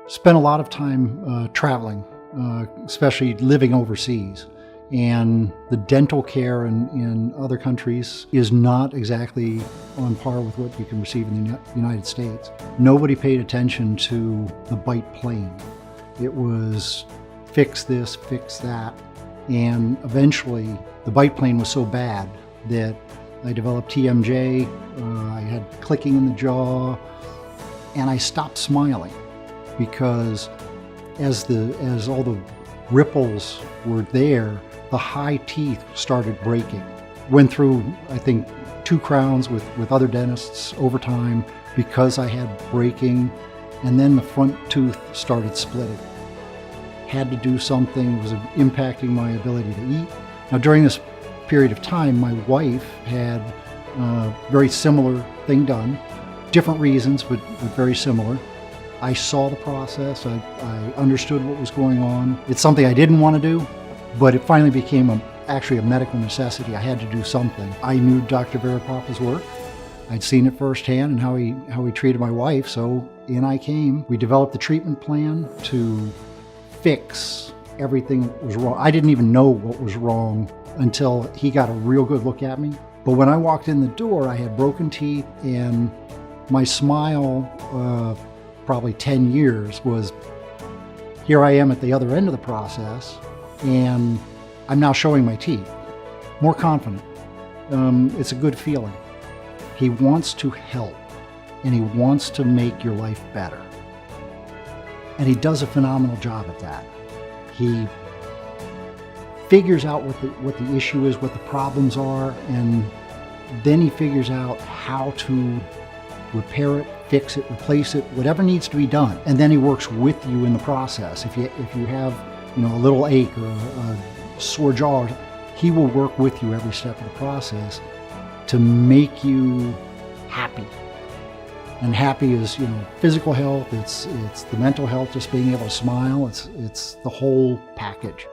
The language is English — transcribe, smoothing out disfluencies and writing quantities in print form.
Spent a lot of time traveling, especially living overseas. And the dental care in other countries is not exactly on par with what you can receive in the United States. Nobody paid attention to the bite plane. It was fix this, fix that. And eventually the bite plane was so bad that I developed TMJ, I had clicking in the jaw, and I stopped smiling because as all the ripples were there, the high teeth started breaking. Went through, I think, 2 crowns with other dentists over time because I had breaking, and then the front tooth started splitting. Had to do something, it was impacting my ability to eat. Now during this period of time, my wife had a very similar thing done. Different reasons, but very similar. I saw the process, I understood what was going on. It's something I didn't want to do, but it finally became actually a medical necessity. I had to do something. I knew Dr. Varipapa's work. I'd seen it firsthand and how he treated my wife, so in I came. We developed the treatment plan to fix everything that was wrong. I didn't even know what was wrong until he got a real good look at me. But when I walked in the door, I had broken teeth, and my smile, probably 10 years, was here I am at the other end of the process, and I'm now showing my teeth. More confident. It's a good feeling. He wants to help, and he wants to make your life better. And he does a phenomenal job at that. He figures out what the issue is, what the problems are, and then he figures out how to repair it, fix it, replace it, whatever needs to be done. And then he works with you in the process. If you have a little ache or a sore jaw, he will work with you every step of the process to make you happy. And happy is, physical health, it's the mental health, just being able to smile, it's the whole package.